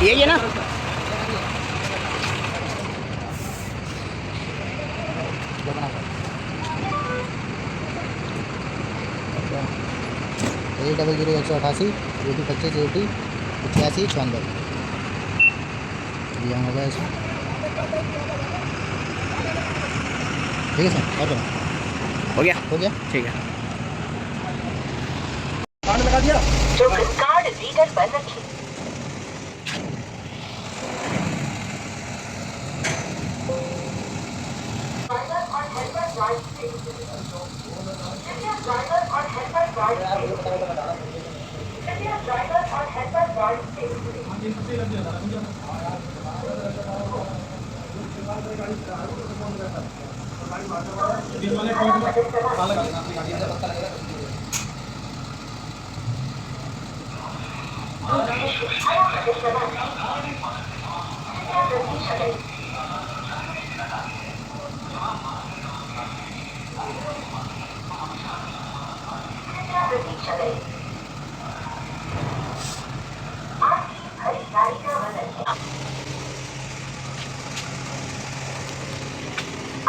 यही है ना? ए डबल 0188 80 25 80 85 94 ये हो गया इसमें। ठीक है सर, और हो गया? हो गया, ठीक है। कार्ड लगा दिया। जो कार्ड रीडर पर रखिए।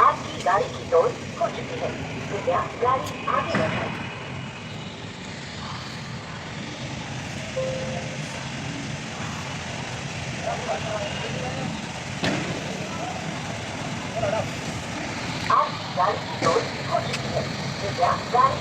आपकी गाड़ी की टोल हो चुकी है, कृपया गाड़ी आगे बढ़ाएं। आपकी गाड़ी की टोल हो चुकी है, कृपया गाड़ी